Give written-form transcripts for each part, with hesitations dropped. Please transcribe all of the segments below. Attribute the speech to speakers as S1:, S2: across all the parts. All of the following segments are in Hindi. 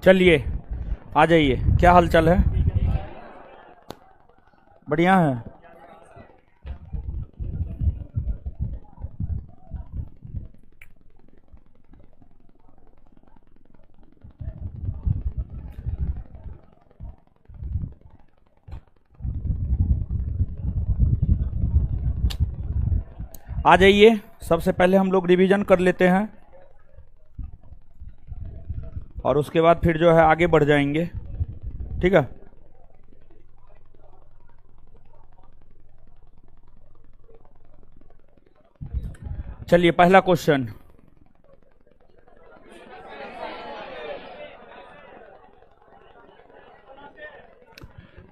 S1: चलिए आ जाइए। क्या हाल चाल है? बढ़िया है। आ जाइए। सबसे पहले हम लोग रिवीजन कर लेते हैं और उसके बाद फिर जो है आगे बढ़ जाएंगे। ठीक है। चलिए पहला क्वेश्चन।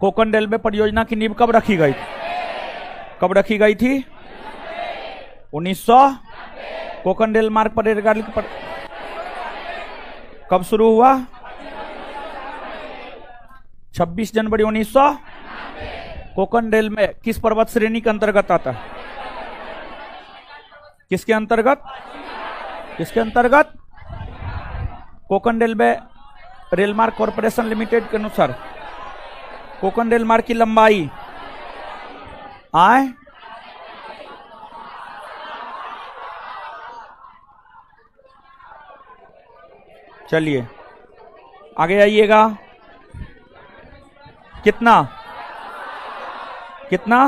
S1: कोंकण रेलवे परियोजना की नींव कब रखी गई? कब रखी गई थी? 1900। कोंकण रेल मार्ग पर रेलगाड़ी पर कब शुरू हुआ? 26 जनवरी 1900। कोंकण रेल में किस पर्वत श्रेणी के अंतर्गत आता है? किसके अंतर्गत? किसके अंतर्गत? कोंकण रेलवे रेल मार्ग कॉरपोरेशन लिमिटेड के अनुसार कोंकण रेल मार्ग की लंबाई आए चलिए आगे आइएगा। कितना? कितना?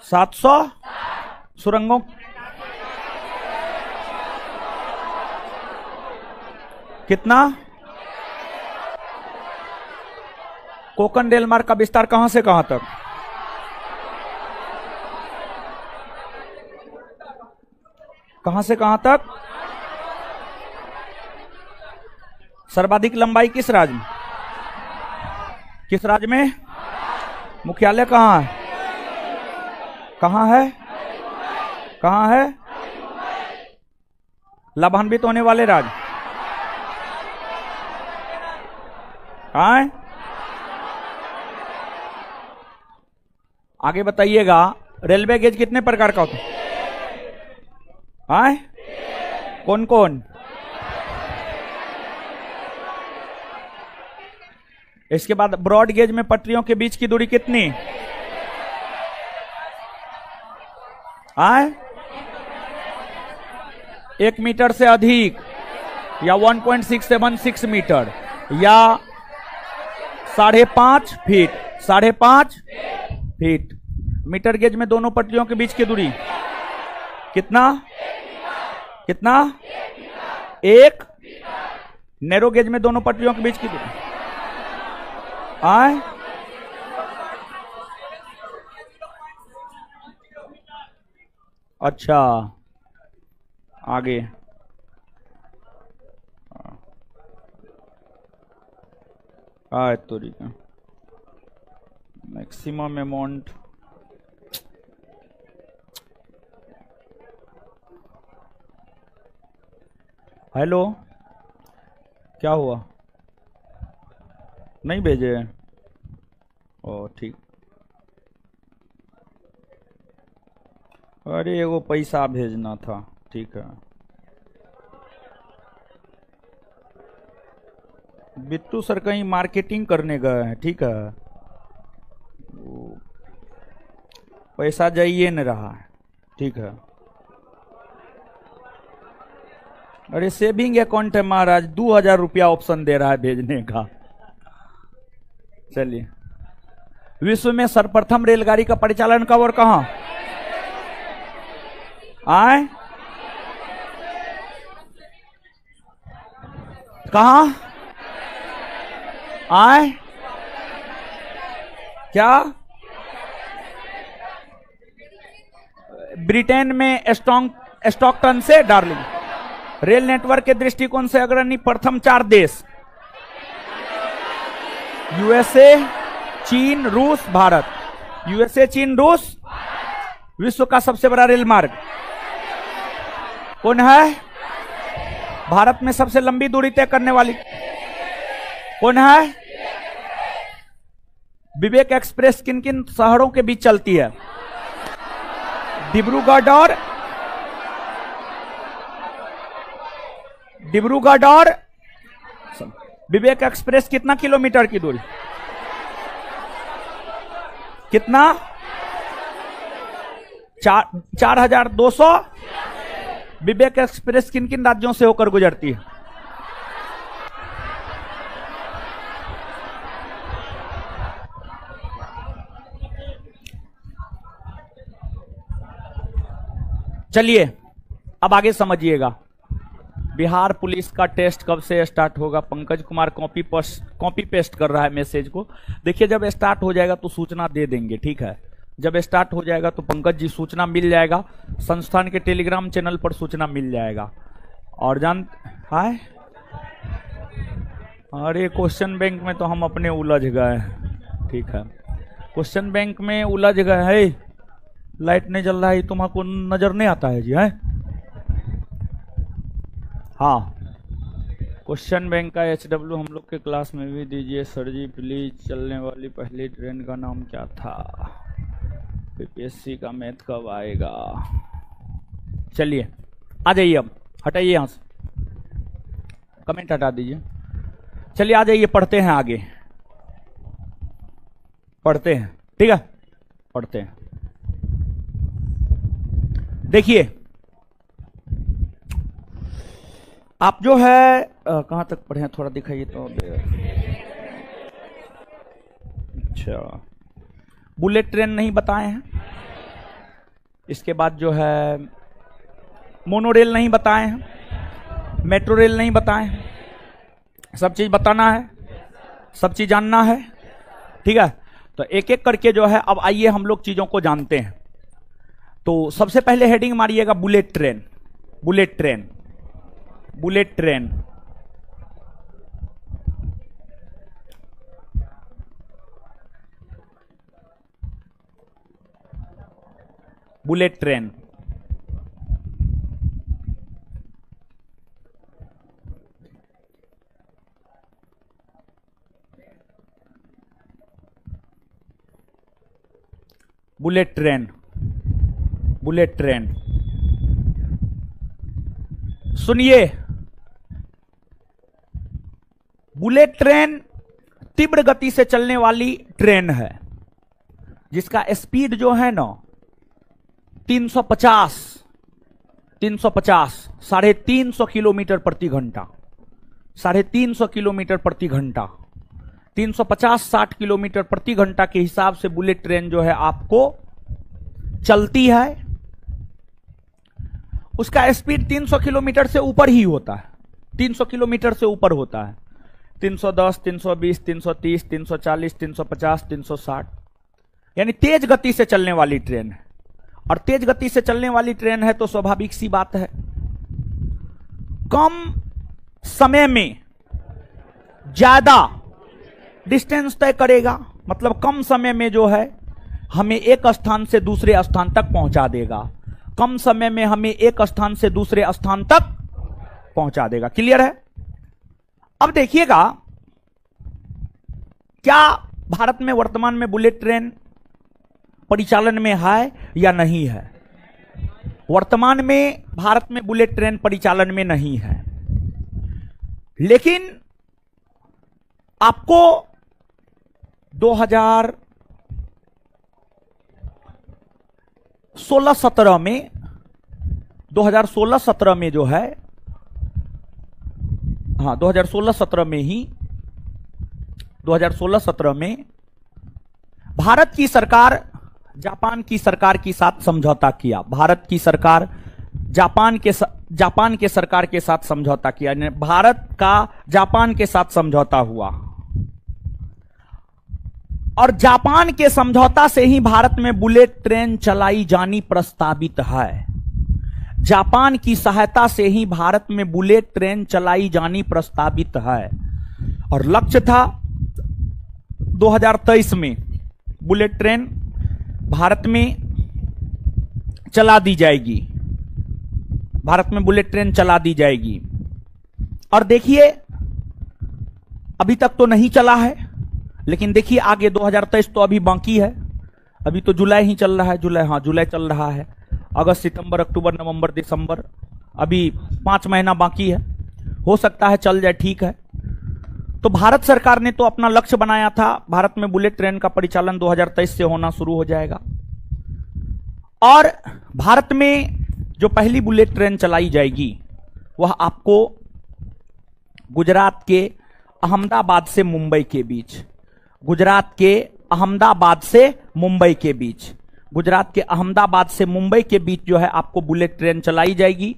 S1: 700 सुरंगों। कितना? कोंकण रेल मार्ग का विस्तार कहां से कहां तक? कहां से कहां तक? सर्वाधिक लंबाई किस राज्य में? किस राज्य में? मुख्यालय कहां है? कहां है? कहां है? लाभान्वित होने वाले राज्य कहां है? आगे बताइएगा। रेलवे गेज कितने प्रकार का होता है? कौन कौन? इसके बाद ब्रॉड गेज में पटरियों के बीच की दूरी कितनी? 1 मीटर से अधिक या 1.676 मीटर या 5.5 फीट। 5.5 फीट। मीटर गेज में दोनों पटरियों के बीच की दूरी कितना? कितना? 1। नैरो गेज में दोनों पटरियों के बीच की दूरी अच्छा आगे तोरी का मैक्सिमम अमाउंट हेलो क्या हुआ? नहीं भेजे? ओ ठीक। अरे वो पैसा भेजना था। ठीक है। बिट्टू सर कहीं मार्केटिंग करने गए हैं। ठीक है। पैसा जाइए न रहा है। ठीक है। अरे सेविंग अकाउंट है महाराज। 2000 रुपया ऑप्शन दे रहा है भेजने का। चलिए। विश्व में सर्वप्रथम रेलगाड़ी का परिचालन कब और कहां? कहां? क्या? ब्रिटेन में स्टॉकटन से डार्लिंग। रेल नेटवर्क के दृष्टिकोण से अग्रणी प्रथम 4 देश यूएसए, चीन, रूस, भारत। यूएसए, चीन, रूस। विश्व का सबसे बड़ा रेल मार्ग कौन है? भारत में सबसे लंबी दूरी तय करने वाली कौन है? विवेक एक्सप्रेस किन किन शहरों के बीच चलती है? डिब्रूगढ़ और विवेक एक्सप्रेस कितना किलोमीटर की दूरी? कितना? 4200। विवेक एक्सप्रेस किन किन राज्यों से होकर गुजरती है? चलिए अब आगे समझिएगा। बिहार पुलिस का टेस्ट कब से स्टार्ट होगा? पंकज कुमार कॉपी पेस्ट कर रहा है मैसेज को। देखिए जब स्टार्ट हो जाएगा तो सूचना दे देंगे, ठीक है? जब स्टार्ट हो जाएगा तो पंकज जी सूचना मिल जाएगा, संस्थान के टेलीग्राम चैनल पर सूचना मिल जाएगा। और हाय, अरे क्वेश्चन बैंक में तो हम अपने उलझ गए, ठीक है? क्वेश्चन बैंक में उलझ गए हैं। लाइट नहीं जल रहा है, तुमको नजर नहीं आता है जी? है हाँ, क्वेश्चन बैंक का HW हम लोग के क्लास में भी दीजिए सर जी प्लीज। चलने वाली पहली ट्रेन का नाम क्या था? PPSC का मैथ कब आएगा? चलिए आ जाइए, अब हटाइए यहां से, कमेंट हटा दीजिए। चलिए आ जाइए, पढ़ते हैं आगे, पढ़ते हैं, ठीक है? पढ़ते हैं। देखिए आप जो है कहां तक पढ़े हैं, थोड़ा दिखाइए तो। अच्छा, बुलेट ट्रेन नहीं बताए हैं, इसके बाद जो है मोनोरेल नहीं बताए हैं, मेट्रो रेल नहीं बताए हैं। सब चीज बताना है, सब चीज जानना है, ठीक है? तो एक एक करके जो है अब आइए हम लोग चीजों को जानते हैं। तो सबसे पहले हेडिंग मारिएगा bullet train. Bullet train, bullet train. Bullet train. Bullet train, bullet train. सुनिए, बुलेट ट्रेन तीव्र गति से चलने वाली ट्रेन है जिसका स्पीड जो है ना 350 350 किलोमीटर प्रति घंटा, 350 किलोमीटर प्रति घंटा, 350-60 किलोमीटर प्रति घंटा के हिसाब से बुलेट ट्रेन जो है आपको चलती है। उसका स्पीड 300 किलोमीटर से ऊपर ही होता है, 300 किलोमीटर से ऊपर होता है। 310, 320, 330, 340, 350, 360, यानी तेज गति से चलने वाली ट्रेन है। और तेज गति से चलने वाली ट्रेन है तो स्वाभाविक सी बात है कम समय में ज्यादा डिस्टेंस तय करेगा, मतलब कम समय में जो है हमें एक स्थान से दूसरे स्थान तक पहुंचा देगा। कम समय में हमें एक स्थान से दूसरे स्थान तक पहुंचा देगा। क्लियर है? अब देखिएगा, क्या भारत में वर्तमान में बुलेट ट्रेन परिचालन में है या नहीं है? वर्तमान में भारत में बुलेट ट्रेन परिचालन में नहीं है, लेकिन आपको 2016-17 में 2016-17 में जो है, हाँ 2016-17 में ही 2016-17 में भारत की सरकार जापान की सरकार के साथ समझौता किया। भारत की सरकार जापान के सरकार के साथ समझौता किया, भारत का जापान के साथ समझौता हुआ। और जापान के समझौता से ही भारत में बुलेट ट्रेन चलाई जानी प्रस्तावित है। जापान की सहायता से ही भारत में बुलेट ट्रेन चलाई जानी प्रस्तावित है। और लक्ष्य था 2023 में बुलेट ट्रेन भारत में चला दी जाएगी, भारत में बुलेट ट्रेन चला दी जाएगी। और देखिए अभी तक तो नहीं चला है, लेकिन देखिए आगे 2023 तो अभी बाकी है, अभी तो जुलाई ही चल रहा है, जुलाई, हाँ जुलाई चल रहा है, अगस्त सितंबर अक्टूबर नवंबर दिसंबर, अभी 5 महीना बाकी है, हो सकता है चल जाए, ठीक है। तो भारत सरकार ने तो अपना लक्ष्य बनाया था, भारत में बुलेट ट्रेन का परिचालन 2023 से होना शुरू हो जाएगा। और भारत में जो पहली बुलेट ट्रेन चलाई जाएगी वह आपको गुजरात के अहमदाबाद से मुंबई के बीच, गुजरात के अहमदाबाद से मुंबई के बीच, गुजरात के अहमदाबाद से मुंबई के बीच जो है आपको बुलेट ट्रेन चलाई जाएगी।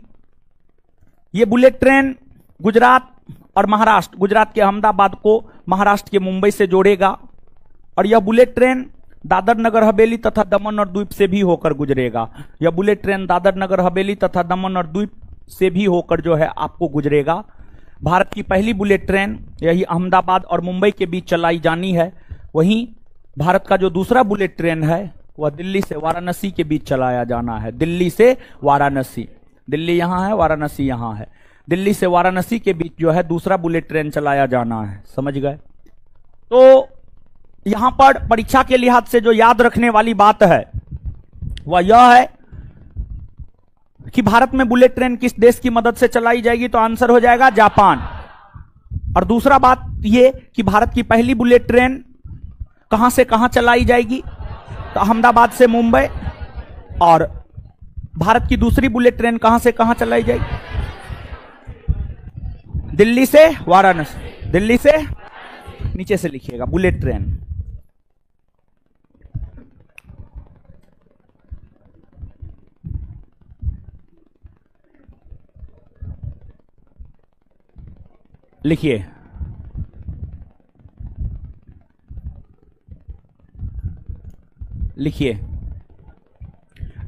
S1: यह बुलेट ट्रेन गुजरात और महाराष्ट्र, गुजरात के अहमदाबाद को महाराष्ट्र के मुंबई से जोड़ेगा। और यह बुलेट ट्रेन दादर नगर हवेली तथा दमन और द्वीप से भी होकर गुजरेगा। यह बुलेट ट्रेन दादर नगर हवेली तथा दमन और द्वीप से भी होकर जो है आपको गुजरेगा। भारत की पहली बुलेट ट्रेन यही अहमदाबाद और मुंबई के बीच चलाई जानी है। वहीं भारत का जो दूसरा बुलेट ट्रेन है वह दिल्ली से वाराणसी के बीच चलाया जाना है। दिल्ली से वाराणसी, दिल्ली यहां है, वाराणसी यहां है, दिल्ली से वाराणसी के बीच जो है दूसरा बुलेट ट्रेन चलाया जाना है। समझ गए? तो यहां पर परीक्षा के लिहाज से जो याद रखने वाली बात है वह यह है कि भारत में बुलेट ट्रेन किस देश की मदद से चलाई जाएगी, तो आंसर हो जाएगा जापान। और दूसरा बात यह कि भारत की पहली बुलेट ट्रेन कहां से कहां चलाई जाएगी, तो अहमदाबाद से मुंबई। और भारत की दूसरी बुलेट ट्रेन कहां से कहां चलाई जाएगी, दिल्ली से वाराणसी, दिल्ली से, नीचे से लिखिएगा बुलेट ट्रेन। लिखिए लिखिए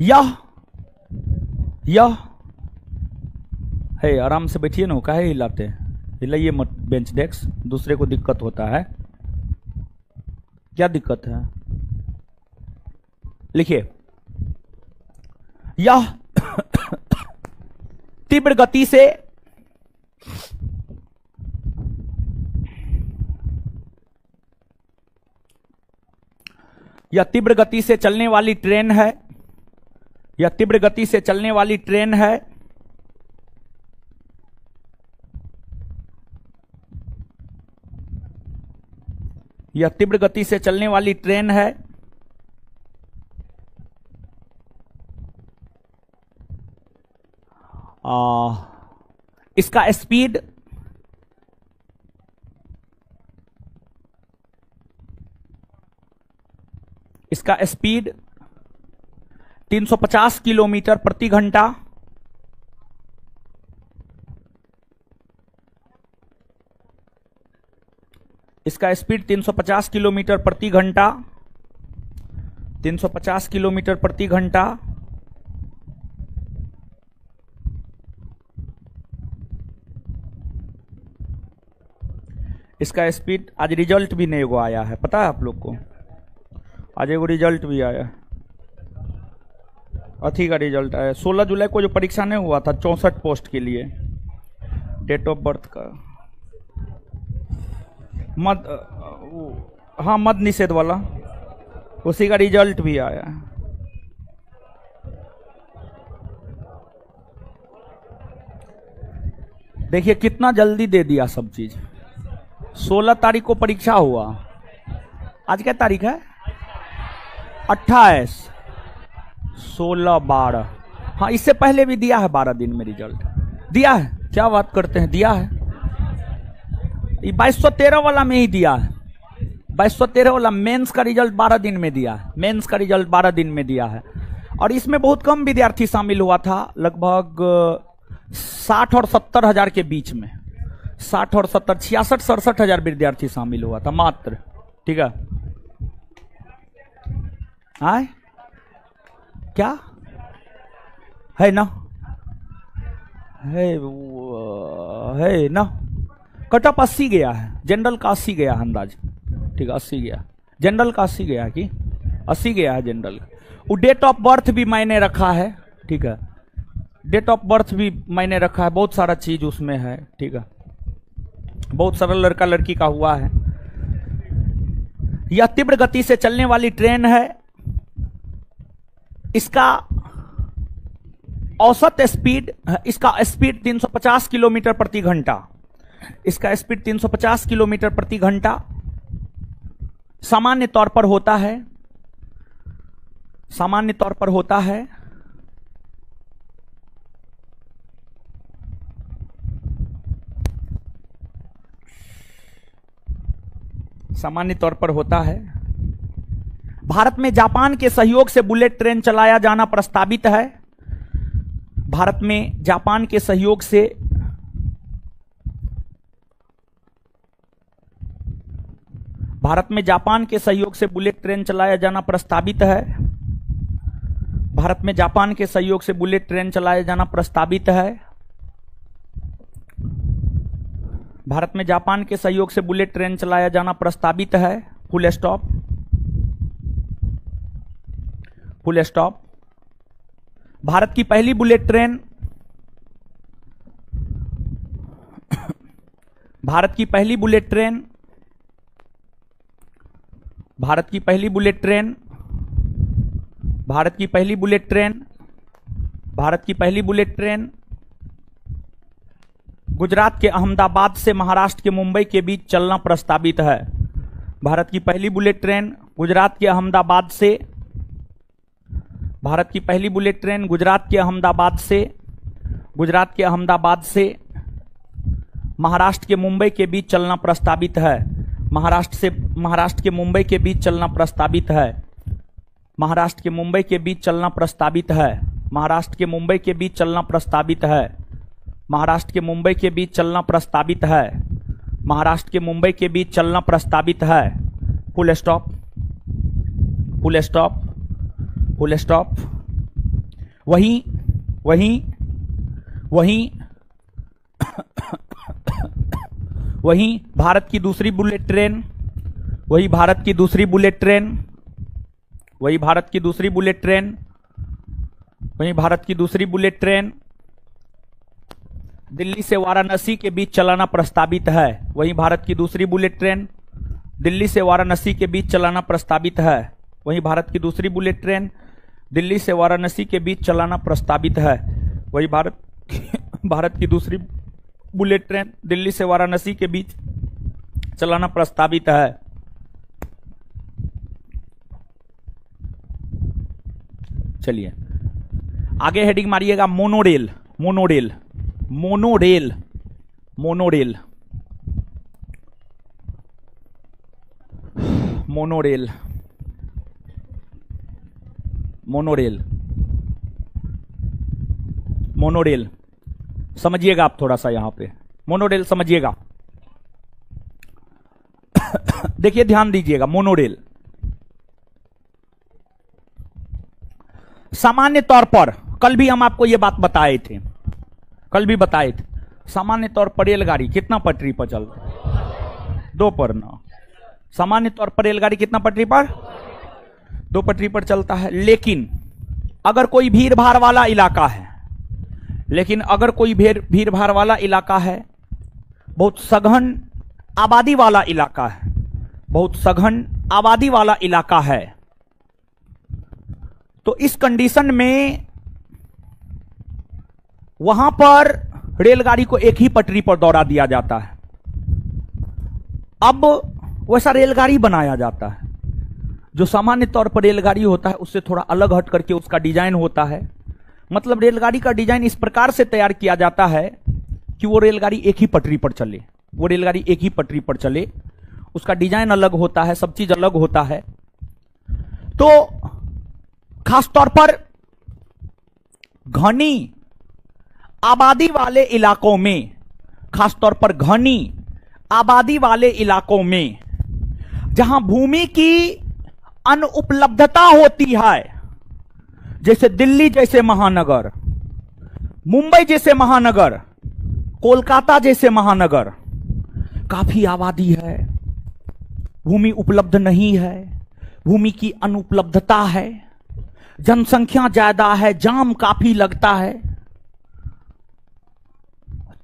S1: यह है, आराम से बैठिए ना, काहे हिलाते हैं, हिलाइए मत बेंच डेस्क, दूसरे को दिक्कत होता है। क्या दिक्कत है? लिखिए यह तीव्र गति से यह तीव्र गति से चलने वाली ट्रेन है, यह तीव्र गति से चलने वाली ट्रेन है। यह तीव्र गति से चलने वाली ट्रेन है। इसका स्पीड इसका स्पीड 350 किलोमीटर प्रति घंटा, इसका स्पीड 350 किलोमीटर प्रति घंटा, 350 किलोमीटर प्रति घंटा। इसका स्पीड, आज रिजल्ट भी नहीं आया है, पता है आप लोग को? आज एगो रिजल्ट भी आया, अथी का रिजल्ट आया 16 जुलाई को, जो परीक्षा नहीं हुआ था 64 पोस्ट के लिए, डेट ऑफ बर्थ का मद, हाँ मद निषेध वाला, उसी का रिजल्ट भी आया। देखिए कितना जल्दी दे दिया सब चीज। 16 तारीख को परीक्षा हुआ, आज क्या तारीख है? 28, 16, 12, हाँ इससे पहले भी दिया है 12 दिन में रिजल्ट दिया है। क्या बात करते हैं, दिया है। 2213 वाला में ही दिया है, 2213 वाला मेंस का रिजल्ट 12 दिन में दिया है, मेंस का रिजल्ट 12 दिन में दिया है। और इसमें बहुत कम विद्यार्थी शामिल हुआ था, लगभग 60 और 70 हजार के बीच में, 60 और 70, 66-67 हजार विद्यार्थी शामिल हुआ था मात्र। ठीक है, आए क्या है ना, है ना, कट ऑफ 80 गया है, जनरल का 80 गया है अंदाज। ठीक है 80 गया, जनरल का 80 गया कि 80 गया है जनरल। वो डेट ऑफ बर्थ भी मैंने रखा है, ठीक है, डेट ऑफ बर्थ भी मैंने रखा है, बहुत सारा चीज उसमें है। ठीक है, बहुत सारा लड़का लड़की का हुआ है। यह तीव्र गति से चलने वाली ट्रेन है, इसका औसत स्पीड, इसका स्पीड 350 किलोमीटर प्रति घंटा, इसका स्पीड 350 किलोमीटर प्रति घंटा सामान्य तौर पर होता है, सामान्य तौर पर होता है। सामान्य तौर पर होता है। भारत में जापान के सहयोग से बुलेट ट्रेन चलाया जाना प्रस्तावित है। भारत में जापान के सहयोग से बुलेट ट्रेन चलाया जाना प्रस्तावित है। भारत में जापान के सहयोग से बुलेट ट्रेन चलाया जाना प्रस्तावित है। भारत में जापान के सहयोग से बुलेट ट्रेन चलाया जाना प्रस्तावित है। Full stop, full stop. Bharat की पहली बुलेट ट्रेन, भारत की पहली बुलेट ट्रेन, भारत की पहली बुलेट ट्रेन, भारत की पहली बुलेट ट्रेन, भारत की पहली बुलेट ट्रेन गुजरात के अहमदाबाद से महाराष्ट्र के मुंबई के बीच चलना प्रस्तावित है। भारत की पहली बुलेट ट्रेन गुजरात के अहमदाबाद से, भारत की पहली बुलेट ट्रेन गुजरात के अहमदाबाद से, गुजरात के अहमदाबाद से महाराष्ट्र के मुंबई के बीच चलना प्रस्तावित है। महाराष्ट्र के मुंबई के बीच चलना प्रस्तावित है। महाराष्ट्र के मुंबई के बीच चलना प्रस्तावित है। महाराष्ट्र के मुंबई के बीच चलना प्रस्तावित है। महाराष्ट्र के मुंबई के बीच चलना प्रस्तावित है। महाराष्ट्र के मुंबई के बीच चलना प्रस्तावित है। Full stop, full stop, full stop. वहीं वहीं वहीं वहीं भारत की दूसरी बुलेट ट्रेन, वही भारत की दूसरी बुलेट ट्रेन, वही भारत की दूसरी बुलेट ट्रेन, वही भारत की दूसरी बुलेट ट्रेन दिल्ली से वाराणसी के बीच चलाना प्रस्तावित है। वहीं भारत की दूसरी बुलेट ट्रेन दिल्ली से वाराणसी के बीच चलाना प्रस्तावित है। वहीं भारत की दूसरी बुलेट ट्रेन दिल्ली से वाराणसी के बीच चलाना प्रस्तावित है। वही भारत की दूसरी बुलेट ट्रेन दिल्ली से वाराणसी के बीच चलाना प्रस्तावित है। चलिए आगे हेडिंग मारिएगा monorail, monorail, monorail, monorail, monorail, monorail, monorail. समझिएगा आप थोड़ा सा यहां पे मोनोरेल समझिएगा। देखिए ध्यान दीजिएगा। मोनोरेल सामान्य तौर पर, कल भी हम आपको यह बात बताए थे, कल भी बताए थे, सामान्य तौर पर रेलगाड़ी कितना पटरी पर चलता है? 2 पर ना। सामान्य तौर पर रेलगाड़ी कितना पटरी पर? 2 पटरी पर चलता है। लेकिन अगर कोई भीड़ भाड़ वाला इलाका है, लेकिन अगर कोई भीड़ भाड़ वाला इलाका है, बहुत सघन आबादी वाला इलाका है, बहुत सघन आबादी वाला इलाका है, तो इस कंडीशन में वहां पर रेलगाड़ी को एक ही पटरी पर दौड़ा दिया जाता है। अब वैसा रेलगाड़ी बनाया जाता है जो सामान्य तौर पर रेलगाड़ी होता है उससे थोड़ा अलग हट करके उसका डिजाइन होता है। मतलब रेलगाड़ी का डिजाइन इस प्रकार से तैयार किया जाता है कि वो रेलगाड़ी एक ही पटरी पर चले, वो रेलगाड़ी एक ही पटरी पर चले, उसका डिजाइन अलग होता है, सब चीज अलग होता है। तो खास तौर पर घनी आबादी वाले इलाकों में, खास तौर पर घनी आबादी वाले इलाकों में जहां भूमि की अनुपलब्धता होती है, जैसे दिल्ली जैसे महानगर, मुंबई जैसे महानगर, कोलकाता जैसे महानगर, काफी आबादी है, भूमि उपलब्ध नहीं है, भूमि की अनुपलब्धता है, जनसंख्या ज्यादा है, जाम काफी लगता है।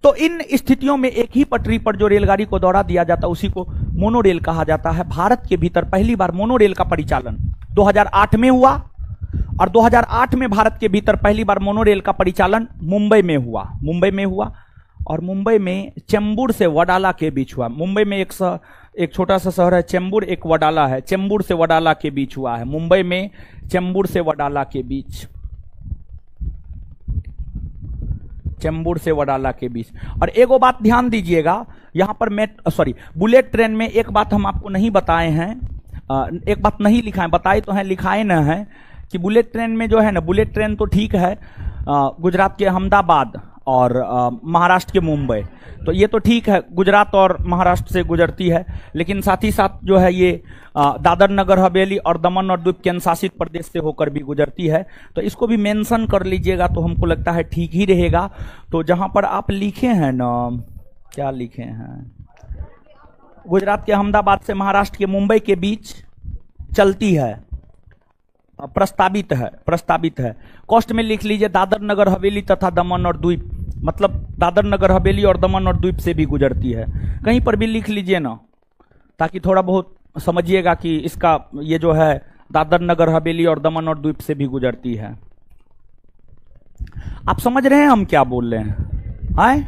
S1: तो इन स्थितियों में एक ही पटरी पर जो रेलगाड़ी को दौड़ा दिया जाता है उसी को मोनोरेल कहा जाता है। भारत के भीतर पहली बार मोनोरेल का परिचालन 2008 में हुआ और 2008 में भारत के भीतर पहली बार मोनोरेल का परिचालन मुंबई में हुआ, मुंबई में हुआ। और मुंबई में चेंबूर से वडाला के बीच हुआ। मुंबई में एक छोटा सा शहर है चेंबूर, एक वडाला है, चेंबूर से वडाला के बीच हुआ है। मुंबई में चेंबूर से वडाला के बीच, चेंबूर से वडाला के बीच। और एगो बात ध्यान दीजिएगा, यहां पर बुलेट ट्रेन में एक बात हम आपको नहीं बताए हैं, एक बात नहीं लिखाए, बताए तो हैं लिखाए न है कि बुलेट ट्रेन में जो है ना, बुलेट ट्रेन तो ठीक है गुजरात के अहमदाबाद और महाराष्ट्र के मुंबई, तो ये तो ठीक है गुजरात और महाराष्ट्र से गुजरती है, लेकिन साथ ही साथ जो है ये दादर नगर हवेली और दमन और द्वीप केंद्र शासित प्रदेश से होकर भी गुजरती है। तो इसको भी मेंशन कर लीजिएगा तो हमको लगता है ठीक ही रहेगा। तो जहां पर आप लिखे हैं ना, क्या लिखे हैं, गुजरात के अहमदाबाद से महाराष्ट्र के मुंबई के बीच चलती है, प्रस्तावित है। कॉस्ट में लिख लीजिए दादर नगर हवेली तथा दमन और द्वीप, मतलब दादर नगर हवेली और दमन और द्वीप से भी गुजरती है। कहीं पर भी लिख लीजिए ना, ताकि थोड़ा बहुत समझिएगा कि इसका ये जो है दादर नगर हवेली और दमन और द्वीप से भी गुजरती है। आप समझ रहे हैं हम क्या बोल रहे हैं? आए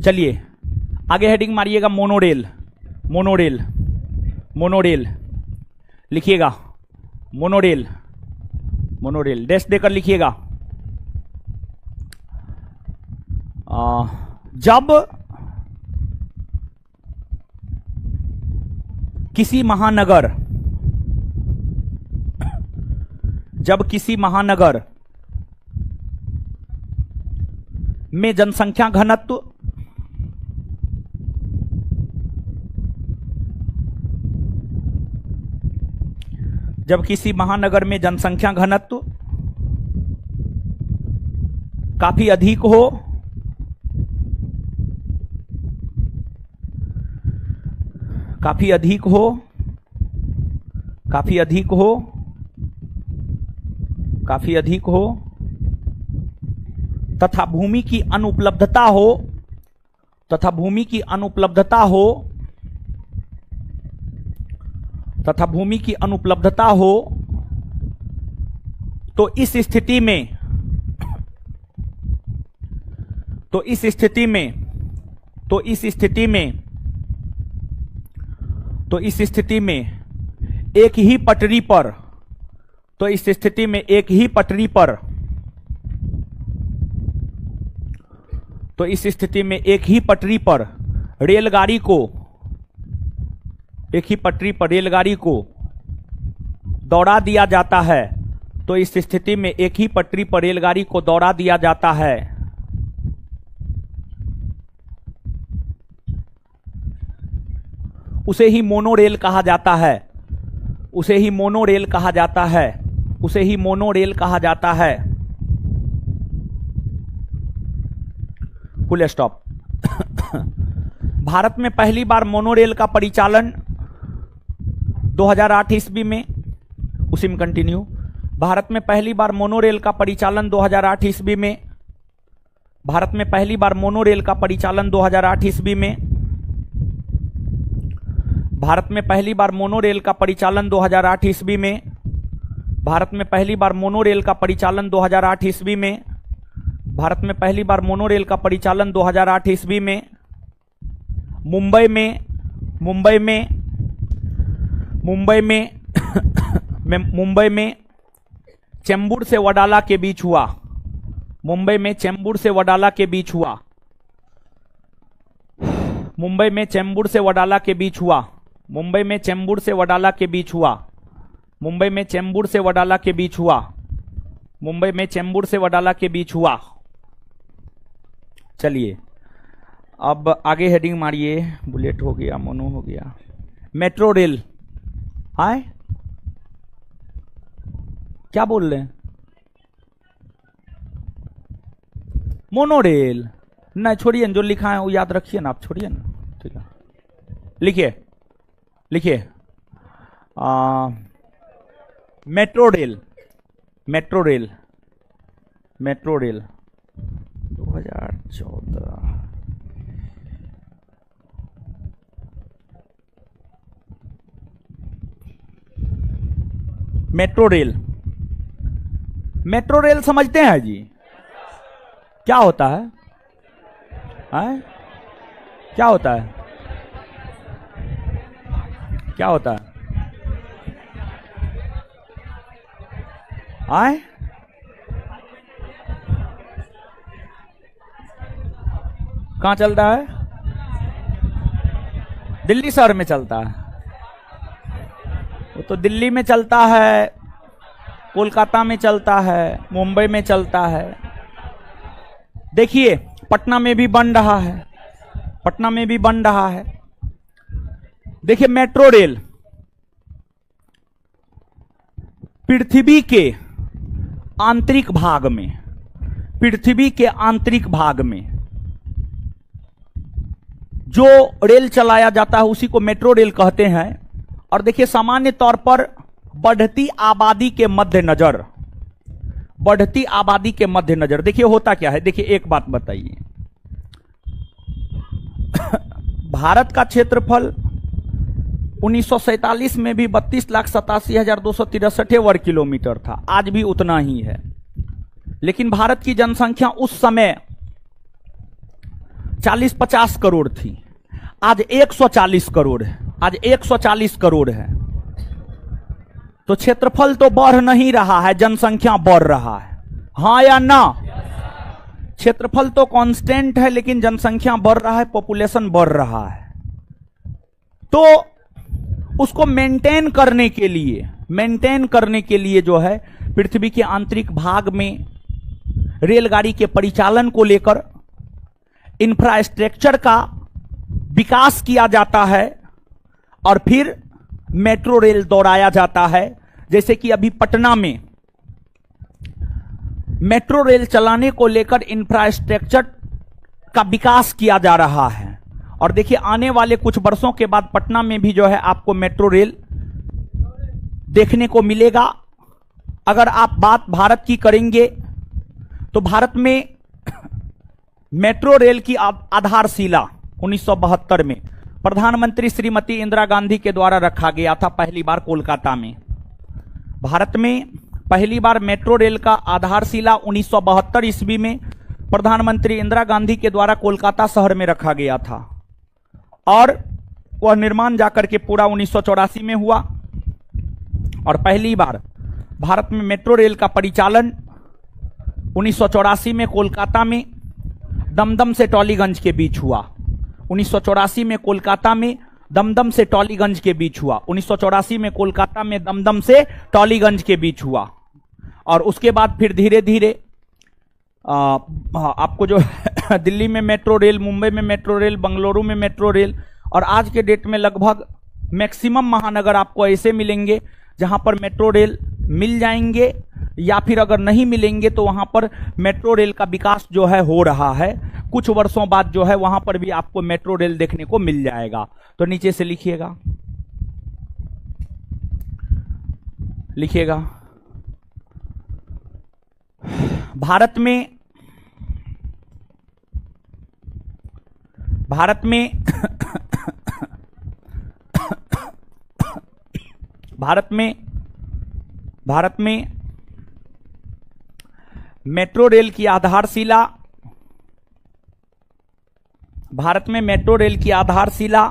S1: चलिए आगे हेडिंग मारिएगा, मोनोरेल। मोनोरेल, मोनोरेल लिखिएगा, मोनोरेल, मोनोरेल डैश देकर लिखिएगा। जब किसी महानगर में जनसंख्या घनत्व काफी अधिक हो, तथा भूमि की अनुपलब्धता हो, तो इस स्थिति में एक ही पटरी पर रेलगाड़ी को दौड़ा दिया जाता है। तो इस स्थिति में एक ही पटरी पर रेलगाड़ी को दौड़ा दिया जाता है। उसे ही मोनोरेल कहा जाता है। Full stop. भारत में पहली बार मोनोरेल का परिचालन 2008 ईस्वी में, उसी में कंटिन्यू, भारत में पहली बार मोनोरेल का परिचालन 2008 ईस्वी में, भारत में पहली बार मोनोरेल का परिचालन 2008 ईस्वी में, भारत में पहली बार मोनोरेल का परिचालन 2008 ईस्वी में, भारत में पहली बार मोनोरेल का परिचालन 2008 ईस्वी में, भारत में पहली बार मोनोरेल का परिचालन 2008 ईस्वी में, मुंबई में चेंबूर से वडाला के बीच हुआ। मुंबई में चेंबूर से वडाला के बीच हुआ। मुंबई में चेंबूर से वडाला के बीच हुआ। मुंबई में चेंबूर से वडाला के बीच हुआ। मुंबई में चेंबूर से वडाला के बीच हुआ। मुंबई में चेंबूर से वडाला के बीच हुआ। चलिए अब आगे हेडिंग मारिए। बुलेट हो गया, मोनो हो गया, मेट्रो रेल। हाय क्या बोल रहे हैं? मोनोरेल नहीं, छोड़िए, जो लिखा है वो याद रखिए ना आप, छोड़िए ना, ठीक है। लिखिए metro rail 2014। Metro rail. Metro rail समझते हैं जी, क्या होता है? क्या होता है? क्या होता है? आए? कहां चलता है? दिल्ली शहर में चलता है। वो तो दिल्ली में चलता है, कोलकाता में चलता है, मुंबई में चलता है। देखिए पटना में भी बन रहा है, पटना में भी बन रहा है। देखिए मेट्रो रेल पृथ्वी के आंतरिक भाग में, पृथ्वी के आंतरिक भाग में जो रेल चलाया जाता है उसी को मेट्रो रेल कहते हैं। और देखिए सामान्य तौर पर बढ़ती आबादी के मद्देनजर, बढ़ती आबादी के मद्देनजर देखिए होता क्या है। देखिए एक बात बताइए, भारत का क्षेत्रफल 1947 में भी 32,87,263 वर्ग किलोमीटर था, आज भी उतना ही है। लेकिन भारत की जनसंख्या उस समय 40-50 करोड़ थी, आज 140 करोड़ है, आज 140 करोड़ है। तो क्षेत्रफल तो बढ़ नहीं रहा है, जनसंख्या बढ़ रहा है, हाँ या ना? क्षेत्रफल तो कांस्टेंट है लेकिन जनसंख्या बढ़ रहा है, पॉपुलेशन बढ़ रहा है। तो उसको मेंटेन करने के लिए जो है पृथ्वी के आंतरिक भाग में रेलगाड़ी के परिचालन को लेकर इंफ्रास्ट्रक्चर का विकास किया जाता है और फिर मेट्रो रेल दौड़ाया जाता है। जैसे कि अभी पटना में मेट्रो रेल चलाने को लेकर इंफ्रास्ट्रक्चर का विकास किया जा रहा है। और देखिए आने वाले कुछ वर्षों के बाद पटना में भी जो है आपको मेट्रो रेल देखने को मिलेगा। अगर आप बात भारत की करेंगे तो भारत में मेट्रो रेल की आधारशिला 1972 में प्रधानमंत्री श्रीमती इंदिरा गांधी के द्वारा रखा गया था, पहली बार कोलकाता में। भारत में पहली बार मेट्रो रेल का आधारशिला 1972 ईस्वी में प्रधानमंत्री इंदिरा गांधी के द्वारा कोलकाता शहर में रखा गया था और वह निर्माण जाकर के पूरा 1984 में हुआ। और पहली बार भारत में मेट्रो रेल का परिचालन 1984 में कोलकाता में दमदम से टॉलीगंज के बीच हुआ। 1984 में कोलकाता में दमदम से टॉलीगंज के बीच हुआ। 1984 में कोलकाता में दमदम से टॉलीगंज के बीच हुआ। और उसके बाद फिर धीरे धीरे आपको जो दिल्ली में मेट्रो रेल, मुंबई में मेट्रो रेल, बंगलुरु में मेट्रो रेल, और आज के डेट में लगभग मैक्सिमम महानगर आपको ऐसे मिलेंगे जहां पर मेट्रो रेल मिल जाएंगे, या फिर अगर नहीं मिलेंगे तो वहां पर मेट्रो रेल का विकास जो है हो रहा है। कुछ वर्षों बाद जो है वहां पर भी आपको मेट्रो रेल देखने को मिल जाएगा। तो नीचे से लिखिएगा, लिखिएगा भारत में भारत में मेट्रो रेल की आधारशिला, भारत में मेट्रो रेल की आधारशिला,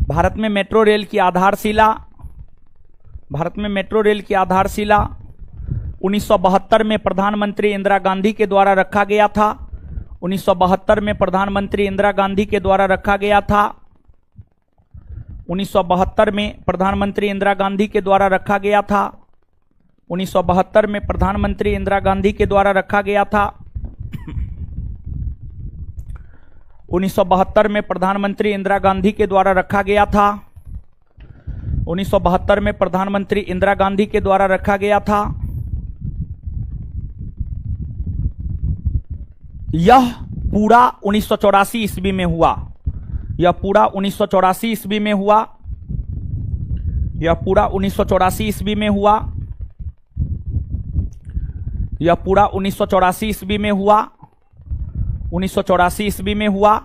S1: भारत में मेट्रो रेल की आधारशिला, भारत में मेट्रो रेल की आधारशिला 1972 में प्रधानमंत्री इंदिरा गांधी के द्वारा रखा गया था। 1972 में प्रधानमंत्री इंदिरा गांधी के द्वारा रखा गया था। 1972 में प्रधानमंत्री इंदिरा गांधी के द्वारा रखा गया था। 1972 में प्रधानमंत्री इंदिरा गांधी के द्वारा रखा गया था। 1972 में प्रधानमंत्री इंदिरा गांधी के द्वारा रखा गया था। 1972 में प्रधानमंत्री इंदिरा गांधी के द्वारा रखा गया था। यह पूरा 1984 ईस्वी में हुआ। यह पूरा 1984 ईस्वी में हुआ। यह पूरा 1984 ईस्वी में हुआ। यह पूरा 1984 ईस्वी में हुआ। 1984 ईस्वी में हुआ।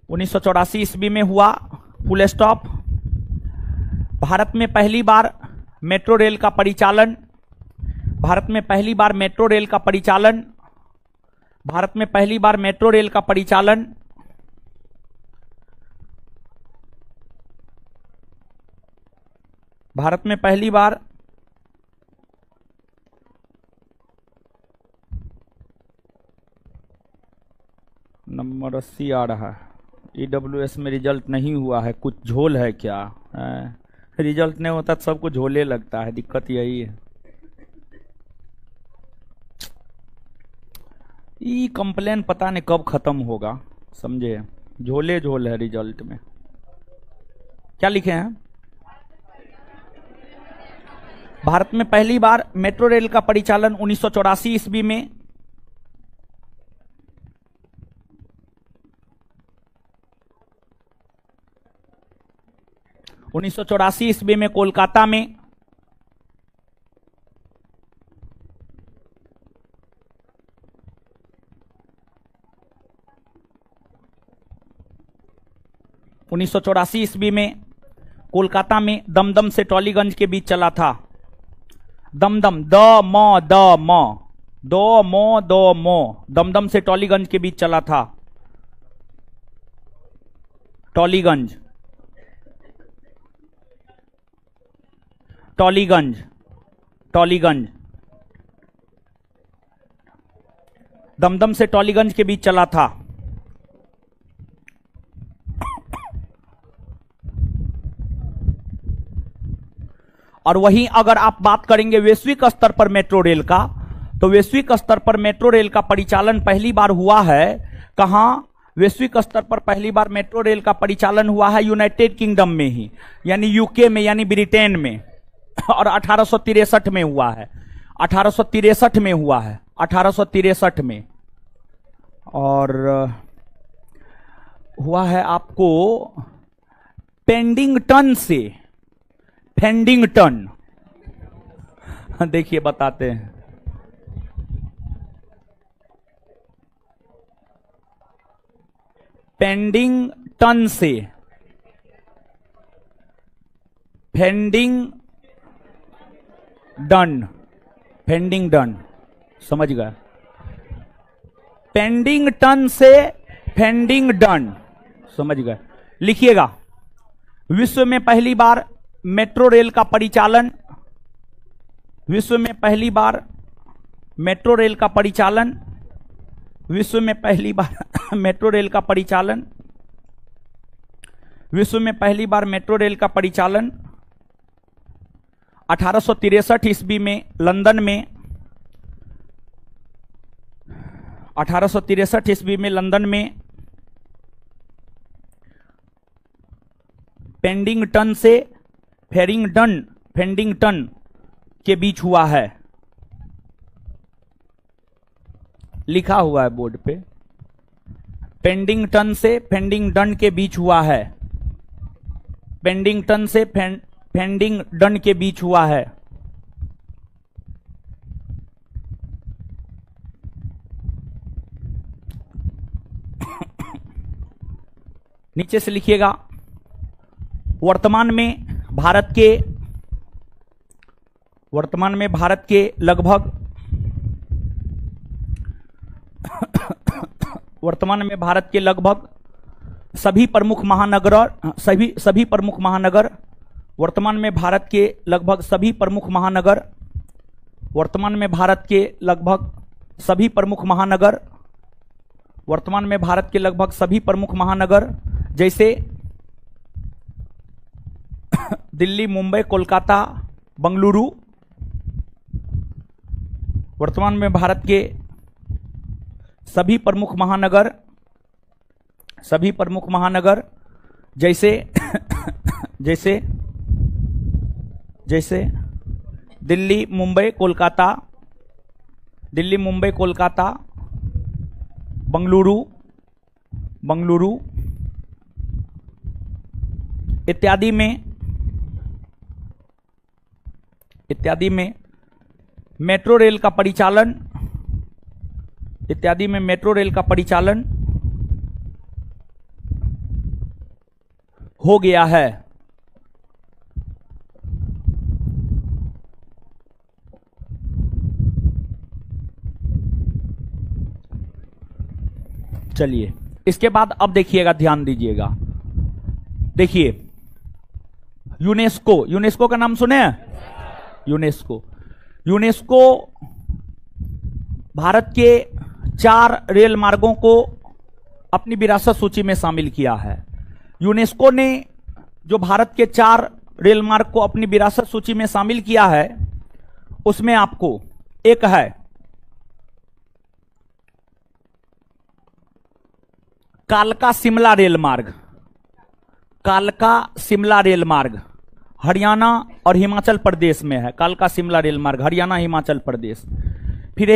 S1: 1984 ईस्वी में हुआ। Full stop. भारत में पहली बार मेट्रो रेल का परिचालन, भारत में पहली बार मेट्रो रेल का परिचालन, भारत में पहली बार मेट्रो रेल का परिचालन, भारत में पहली बार नंबर 80 आ रहा है। EWS में रिजल्ट नहीं हुआ है, कुछ झोल है क्या? रिजल्ट नहीं होता तो सबको झोले लगता है, दिक्कत यही है। ये कंप्लेन पता नहीं कब खत्म होगा, समझे? झोले झोल है रिजल्ट में। क्या लिखे हैं? भारत में पहली बार मेट्रो रेल का परिचालन 1984 ईस्वी में, ईस्वी में कोलकाता में, ईस्वी में कोलकाता में दमदम से टॉलीगंज के बीच चला था। दमदम, द मो, दमदम से टॉलीगंज के बीच चला था। टॉलीगंज, टॉलीगंज, टॉलीगंज, दमदम से टॉलीगंज के बीच चला था। और वहीं अगर आप बात करेंगे वैश्विक स्तर पर मेट्रो रेल का, तो वैश्विक स्तर पर मेट्रो रेल का परिचालन पहली बार हुआ है कहां? वैश्विक स्तर पर पहली बार मेट्रो रेल का परिचालन हुआ है यूनाइटेड किंगडम में ही, यानी यूके में, यानी ब्रिटेन में। और 1863 में हुआ है, 1863 में हुआ है, 1863 में। और हुआ है आपको पेंडिंगटन से, फेंडिंगटन, देखिए बताते हैं। पेंडिंगटन से फेंडिंगडन, फेंडिंगडन, समझ गए? पेंडिंगटन से फेंडिंगडन, समझ गए? लिखिएगा, विश्व में पहली बार मेट्रो रेल का परिचालन, विश्व में पहली बार मेट्रो रेल का परिचालन, विश्व में पहली बार मेट्रो रेल का परिचालन, विश्व में पहली बार मेट्रो रेल का परिचालन 1863 ईस्वी में लंदन में, 1863 ईस्वी में लंदन में पेंडिंगटन से फेंडिंगटन के बीच हुआ है। लिखा हुआ है बोर्ड पे, पेंडिंगटन से फेंडिंगडन के बीच हुआ है, पेंडिंगटन से फेंडिंगडन के बीच हुआ है। नीचे से लिखिएगा, वर्तमान में भारत के लगभग वर्तमान में भारत के लगभग सभी प्रमुख महानगर, वर्तमान में भारत के लगभग सभी प्रमुख महानगर, वर्तमान में भारत के लगभग सभी प्रमुख महानगर, वर्तमान में भारत के लगभग सभी प्रमुख महानगर जैसे दिल्ली, मुंबई, कोलकाता, बंगलुरु, वर्तमान में भारत के सभी प्रमुख महानगर जैसे जैसे दिल्ली, मुंबई, कोलकाता, बंगलुरु इत्यादि में मेट्रो रेल का परिचालन हो गया है। चलिए इसके बाद अब देखिएगा, ध्यान दीजिएगा। देखिए यूनेस्को, यूनेस्को का नाम सुने हैं? यूनेस्को, यूनेस्को भारत के 4 रेल मार्गों को अपनी विरासत सूची में शामिल किया है। यूनेस्को ने जो भारत के 4 रेल मार्ग को अपनी विरासत सूची में शामिल किया है, उसमें आपको एक है कालका शिमला रेल मार्ग, कालका शिमला रेल मार्ग हरियाणा और हिमाचल प्रदेश में है। कालका शिमला रेल मार्ग हरियाणा हिमाचल प्रदेश। फिर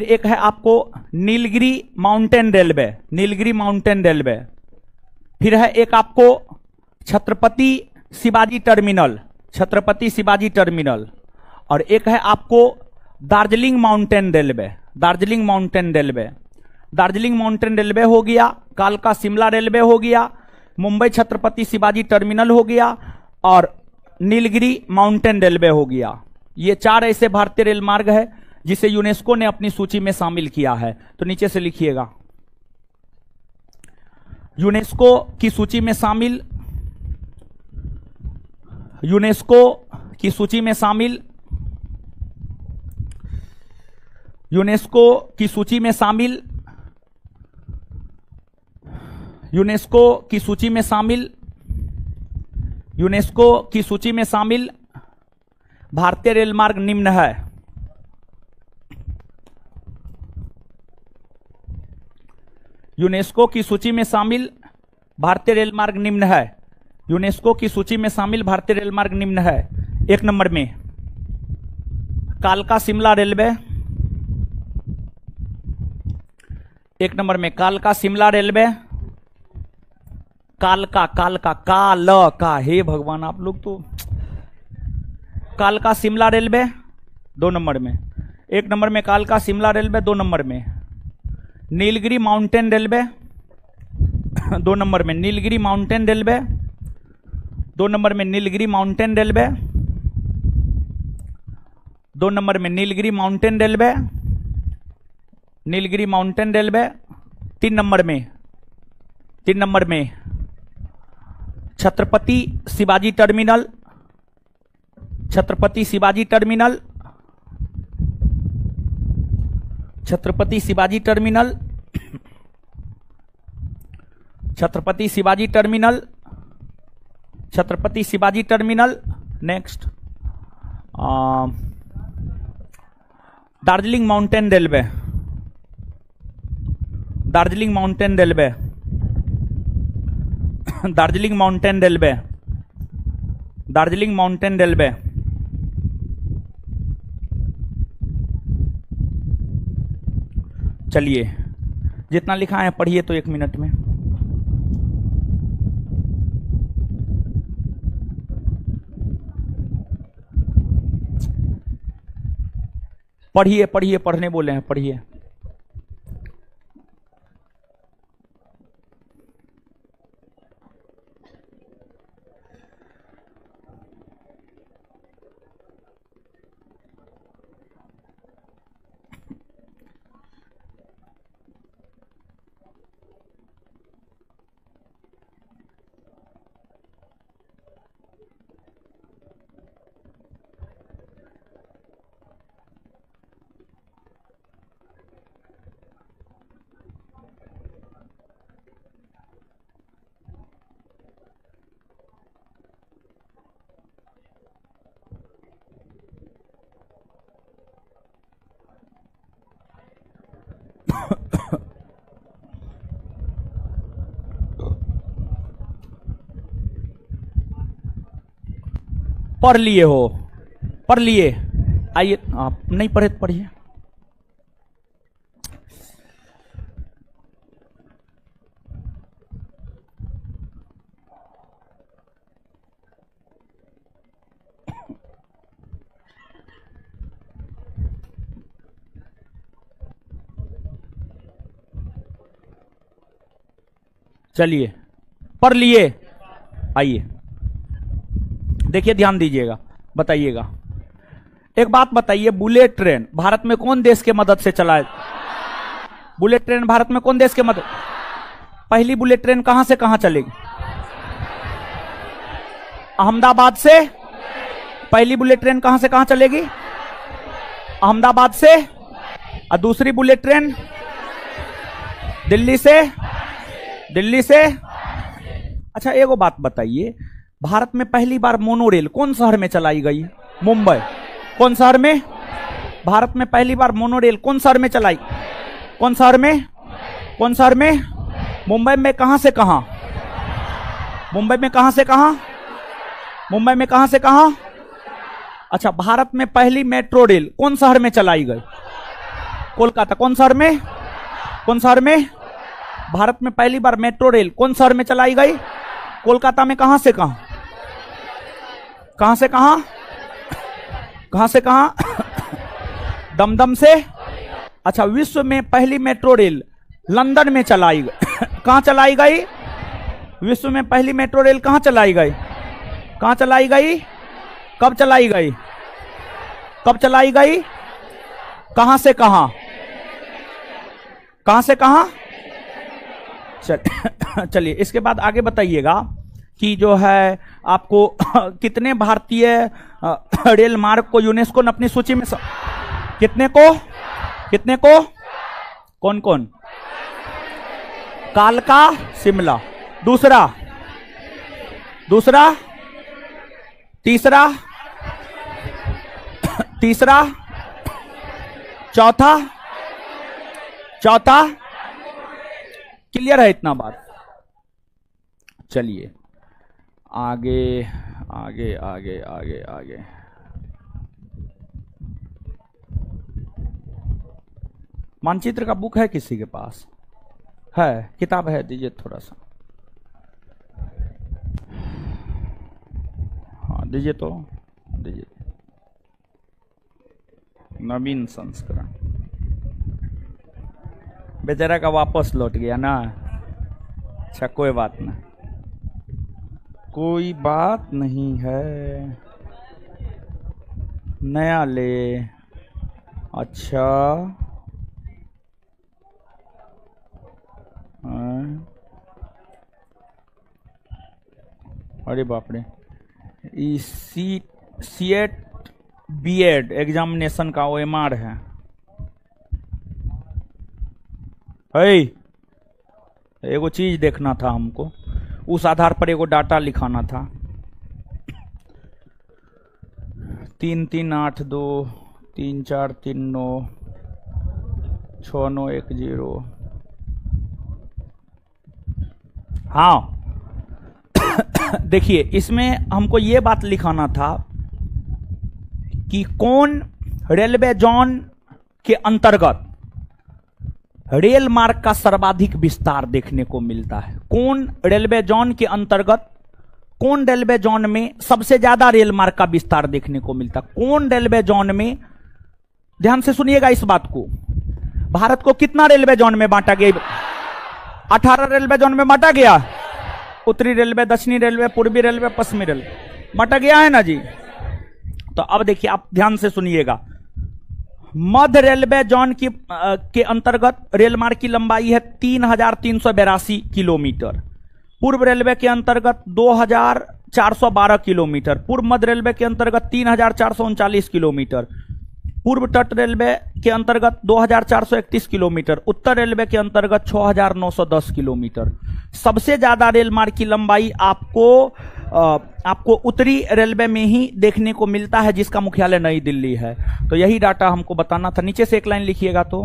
S1: एक है आपको Nilgiri mountain railway, Nilgiri mountain railway. फिर है एक आपको छत्रपति शिवाजी टर्मिनल, छत्रपति शिवाजी टर्मिनल। और एक है आपको Darjeeling mountain railway, Darjeeling mountain railway. Darjeeling mountain railway हो गया, कालका शिमला रेलवे हो गया, मुंबई छत्रपति शिवाजी टर्मिनल हो गया और नीलगिरी माउंटेन रेलवे हो गया। ये 4 ऐसे भारतीय रेल मार्ग है जिसे यूनेस्को ने अपनी सूची में शामिल किया है। तो नीचे से लिखिएगा, यूनेस्को की सूची में शामिल, यूनेस्को की सूची में शामिल, यूनेस्को की सूची में शामिल, यूनेस्को की सूची में शामिल, यूनेस्को की सूची में शामिल भारतीय रेल मार्ग निम्न है। यूनेस्को की सूची में शामिल भारतीय रेल मार्ग निम्न है। यूनेस्को की सूची में शामिल भारतीय रेल मार्ग निम्न है। 1 नंबर में कालका शिमला रेलवे, 1 नंबर में कालका शिमला रेलवे, कालका, कालका, काल का, हे भगवान आप लोग तो, कालका शिमला रेलवे 2 नंबर में। 1 नंबर में कालका शिमला रेलवे, 2 नंबर में नीलगिरी माउंटेन रेलवे, 2 नंबर में नीलगिरी माउंटेन रेलवे, 2 नंबर में नीलगिरी माउंटेन रेलवे, 2 नंबर में Nilgiri mountain railway, Nilgiri mountain railway. 3 number में, 3 नंबर में Chhatrapati Shivaji terminal, Chhatrapati Shivaji terminal, Chhatrapati Shivaji terminal, Chhatrapati Shivaji terminal, Chhatrapati Shivaji terminal. Next Darjeeling mountain railway, Darjeeling mountain railway, Darjeeling mountain railway, Darjeeling mountain railway. चलिए जितना लिखा है पढ़िए तो 1 मिनट में। पढ़िए पढ़िए, पढ़ने बोले हैं, पढ़िए। पढ़ लिए हो, पढ़ लिए, आइए आप नहीं पढ़े तो पढ़िए। चलिए पढ़ लिए, आइए देखिए, ध्यान दीजिएगा, बताइएगा। एक बात बताइए, बुलेट ट्रेन भारत में कौन देश के मदद से चला है? बुलेट ट्रेन भारत में कौन देश के मदद? पहली बुलेट ट्रेन कहां से कहां चलेगी? अहमदाबाद से। पहली बुलेट ट्रेन कहां से कहां चलेगी? अहमदाबाद से। और दूसरी बुलेट ट्रेन दिल्ली से। दिल्ली से। अच्छा, एगो बात बताइए, भारत में पहली बार मोनोरेल कौन शहर में चलाई गई? मुंबई। कौन शहर में? भारत में पहली बार मोनोरेल कौन शहर में चलाई? कौन शहर में? कौन शहर में? मुंबई में। कहां से कहां? मुंबई में कहां से कहां? मुंबई में कहां से कहां? अच्छा, भारत में पहली मेट्रो रेल कौन शहर में चलाई गई? कोलकाता। कौन शहर में? कौन शहर में? भारत में पहली बार मेट्रो रेल कौन शहर में चलाई गई? कोलकाता में। कहां से कहां? कहां से कहां? कहां से कहां? दमदम से। अच्छा, विश्व में पहली मेट्रो रेल लंदन में चलाई गई। कहां चलाई गई? विश्व में पहली मेट्रो रेल कहां चलाई गई? कहां चलाई गई? कब चलाई गई? कब चलाई गई? कहां से कहां? कहां से कहां? चलिए, इसके बाद आगे बताइएगा कि जो है आपको कितने भारतीय रेल मार्ग को यूनेस्को ने अपनी सूची में कितने को? कितने को? कौन कौन? कालका, शिमला। दूसरा, दूसरा, तीसरा, तीसरा, चौथा, चौथा। क्लियर है इतना बात? चलिए आगे आगे आगे आगे आगे। मानचित्र का बुक है किसी के पास? है, किताब है, दीजिए थोड़ा सा। हाँ दीजिए, तो दीजिए। नवीन संस्करण। बेचारा का वापस लौट गया ना। अच्छा, कोई बात नहीं, कोई बात नहीं है, नया ले। अच्छा, अरे बाप रे, सीएट बीएड एग्जामिनेशन का OMR है। एगो चीज देखना था हमको, उस आधार पर एगो डाटा लिखाना था। 3382 3439 6910। हाँ देखिए, इसमें हमको ये बात लिखाना था कि कौन रेलवे जोन के अंतर्गत रेल मार्ग का सर्वाधिक विस्तार देखने को मिलता है। कौन रेलवे जोन के अंतर्गत, कौन रेलवे जोन में सबसे ज्यादा रेल मार्ग का विस्तार देखने को मिलता है? कौन रेलवे जोन में, ध्यान से सुनिएगा इस बात को, भारत को कितना रेलवे जोन में बांटा गया? 18 रेलवे जोन में बांटा गया। उत्तरी रेलवे, दक्षिणी रेलवे, पूर्वी रेलवे, पश्चिमी रेलवे, बांटा गया है ना जी। तो अब देखिए, आप ध्यान से सुनिएगा। मध्य रेलवे जोन की के अंतर्गत रेल मार्ग की लंबाई है 3382 किलोमीटर। पूर्व रेलवे के अंतर्गत 2412 किलोमीटर। पूर्व मध्य रेलवे के अंतर्गत 3439 किलोमीटर। पूर्व तट रेलवे के अंतर्गत 2431 किलोमीटर। उत्तर रेलवे के अंतर्गत 6910 किलोमीटर। सबसे ज्यादा रेल मार्ग की लंबाई आपको उत्तरी रेलवे में ही देखने को मिलता है, जिसका मुख्यालय नई दिल्ली है। तो यही डाटा हमको बताना था। नीचे से एक लाइन लिखिएगा तो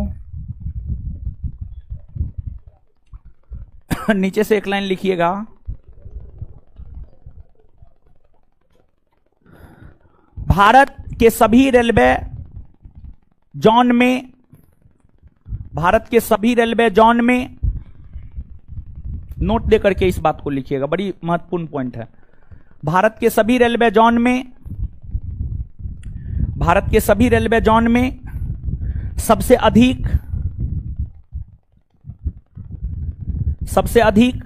S1: नीचे से एक लाइन लिखिएगा। भारत के सभी रेलवे जोन में, भारत के सभी रेलवे जोन में, नोट देकर के इस बात को लिखिएगा, बड़ी महत्वपूर्ण पॉइंट है। भारत के सभी रेलवे जोन में, भारत के सभी रेलवे जोन में सबसे अधिक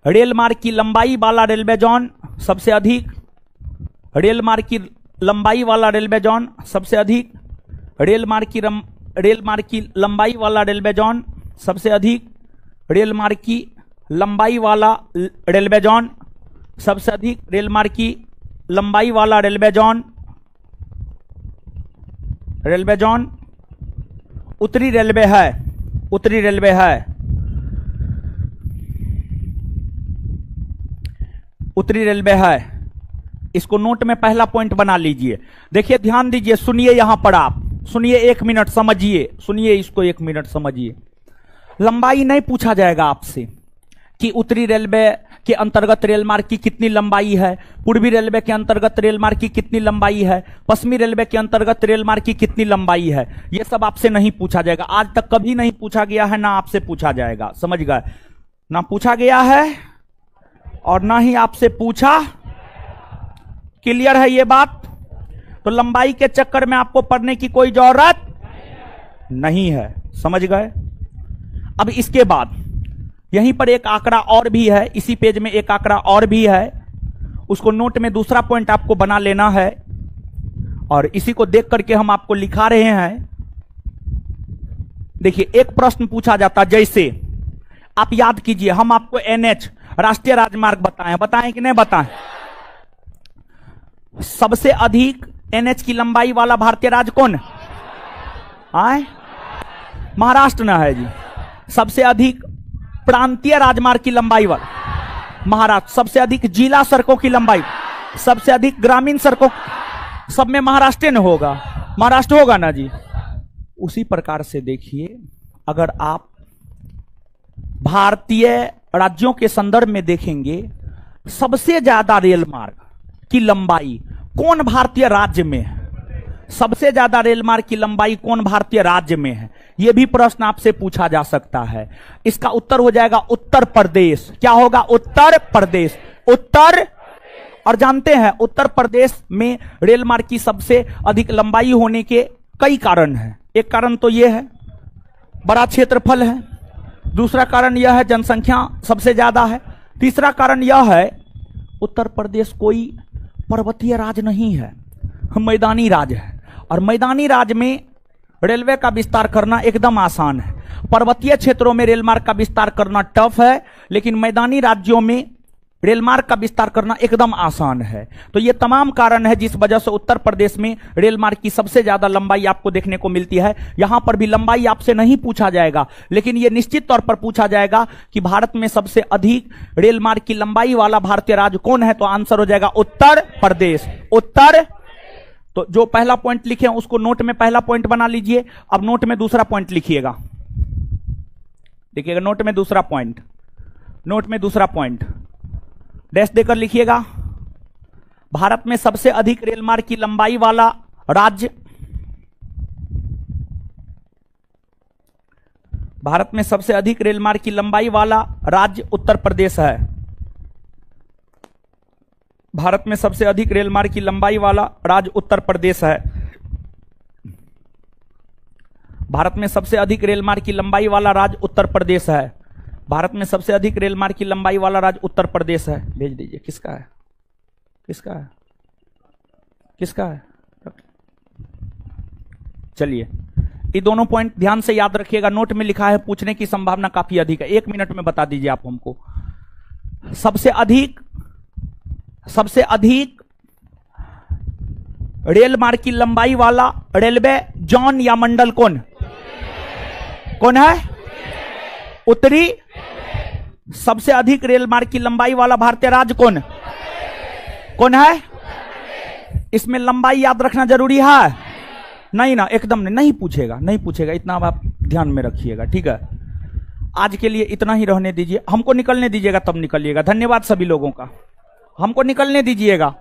S1: रेल मार्ग की लंबाई वाला रेलवे जोन सबसे अधिक, रेल मार्ग की लंबाई वाला रेलवे जोन सबसे अधिक, रेल मार्ग की लंबाई वाला रेलवे जोन सबसे अधिक, रेल मार्ग की लंबाई वाला रेलवे जोन सबसे अधिक, रेल मार्ग की लंबाई वाला रेलवे जोन उत्तरी रेलवे है, उत्तरी रेलवे है, उत्तरी रेलवे है। इसको नोट में पहला पॉइंट बना लीजिए। देखिए ध्यान दीजिए, सुनिए यहां पर आप सुनिए, 1 मिनट समझिए, सुनिए इसको 1 मिनट समझिए। लंबाई नहीं पूछा जाएगा आपसे कि उत्तरी रेलवे के अंतर्गत रेल मार्ग की कितनी लंबाई है, पूर्वी रेलवे के अंतर्गत रेल मार्ग की कितनी लंबाई है, पश्चिमी रेलवे के अंतर्गत रेल मार्ग की कितनी लंबाई है। यह सब आपसे नहीं पूछा जाएगा, आज तक कभी नहीं पूछा गया है, ना आपसे पूछा जाएगा। समझ गए? ना पूछा गया है और ना ही आपसे पूछा। क्लियर है ये बात? तो लंबाई के चक्कर में आपको पढ़ने की कोई जरूरत नहीं है। समझ गए? अब इसके बाद यहीं पर एक आंकड़ा और भी है, इसी पेज में एक आंकड़ा और भी है, उसको नोट में दूसरा पॉइंट आपको बना लेना है और इसी को देख करके हम आपको लिखा रहे हैं। देखिए एक प्रश्न पूछा जाता, जैसे आप याद कीजिए, हम आपको NH राष्ट्रीय राजमार्ग बताएं कि नहीं बताएं? सबसे अधिक NH की लंबाई वाला भारतीय राज्य कौन है? महाराष्ट्र ना है जी। सबसे अधिक प्रांतीय राजमार्ग की लंबाई वाला महाराष्ट्र। सबसे अधिक जिला सड़कों की लंबाई, सबसे अधिक ग्रामीण सड़कों, सब में महाराष्ट्र न होगा, महाराष्ट्र होगा ना जी। उसी प्रकार से देखिए, अगर आप भारतीय राज्यों के संदर्भ में देखेंगे, सबसे ज्यादा रेल मार्ग की लंबाई कौन भारतीय राज्य में है? सबसे ज्यादा रेल मार्ग की लंबाई कौन भारतीय राज्य में है? यह भी प्रश्न आपसे पूछा जा सकता है। इसका उत्तर हो जाएगा उत्तर प्रदेश। क्या होगा? उत्तर प्रदेश। उत्तर, और जानते हैं उत्तर प्रदेश में रेल मार्ग की सबसे अधिक लंबाई होने के कई कारण हैं। एक कारण तो यह है बड़ा क्षेत्रफल है, दूसरा कारण यह है जनसंख्या सबसे ज्यादा है, तीसरा कारण यह है उत्तर प्रदेश कोई पर्वतीय राज्य नहीं है, मैदानी राज्य है और मैदानी राज्य में रेलवे का विस्तार करना एकदम आसान है। पर्वतीय क्षेत्रों में रेल मार्ग का विस्तार करना टफ है, लेकिन मैदानी राज्यों में रेल मार्ग का विस्तार करना एकदम आसान है। तो ये तमाम कारण है जिस वजह से उत्तर प्रदेश में रेल मार्ग की सबसे ज्यादा लंबाई आपको देखने को मिलती है। यहां पर भी लंबाई आपसे नहीं पूछा जाएगा, लेकिन यह निश्चित तौर पर पूछा जाएगा कि भारत में सबसे अधिक रेल मार्ग की लंबाई वाला भारतीय राज्य कौन है, तो आंसर हो जाएगा उत्तर प्रदेश। उत्तर, तो जो पहला पॉइंट लिखे हैं उसको नोट में पहला पॉइंट बना लीजिए। अब नोट में दूसरा पॉइंट लिखिएगा, देखिएगा नोट में दूसरा पॉइंट, नोट में दूसरा पॉइंट डैश देकर लिखिएगा। भारत में सबसे अधिक रेल मार्ग की लंबाई वाला राज्य, भारत में सबसे अधिक रेल मार्ग की लंबाई वाला राज्य उत्तर प्रदेश है। भारत में सबसे अधिक रेल मार्ग की लंबाई वाला राज्य उत्तर प्रदेश है। भारत में सबसे अधिक रेल मार्ग की लंबाई वाला राज्य उत्तर प्रदेश है। भारत में सबसे अधिक रेल मार्ग की लंबाई वाला राज्य उत्तर प्रदेश है। भेज दीजिए। किसका है? किसका है? किसका है? चलिए, ये दोनों पॉइंट ध्यान से याद रखिएगा, नोट में लिखा है, पूछने की संभावना काफी अधिक है। 1 मिनट में बता दीजिए आप हमको। सबसे अधिक रेल मार्ग की लंबाई वाला रेलवे जोन या मंडल कौन है? उत्तरी। सबसे अधिक रेल मार्ग की लंबाई वाला भारतीय राज्य कौन है? इसमें लंबाई याद रखना जरूरी है? नहीं ना, एकदम नहीं पूछेगा, नहीं पूछेगा, इतना आप ध्यान में रखिएगा, ठीक है। आज के लिए इतना ही रहने दीजिए, हमको निकलने दीजिएगा तब निकलिएगा। धन्यवाद सभी लोगों का, हमको निकलने दीजिएगा।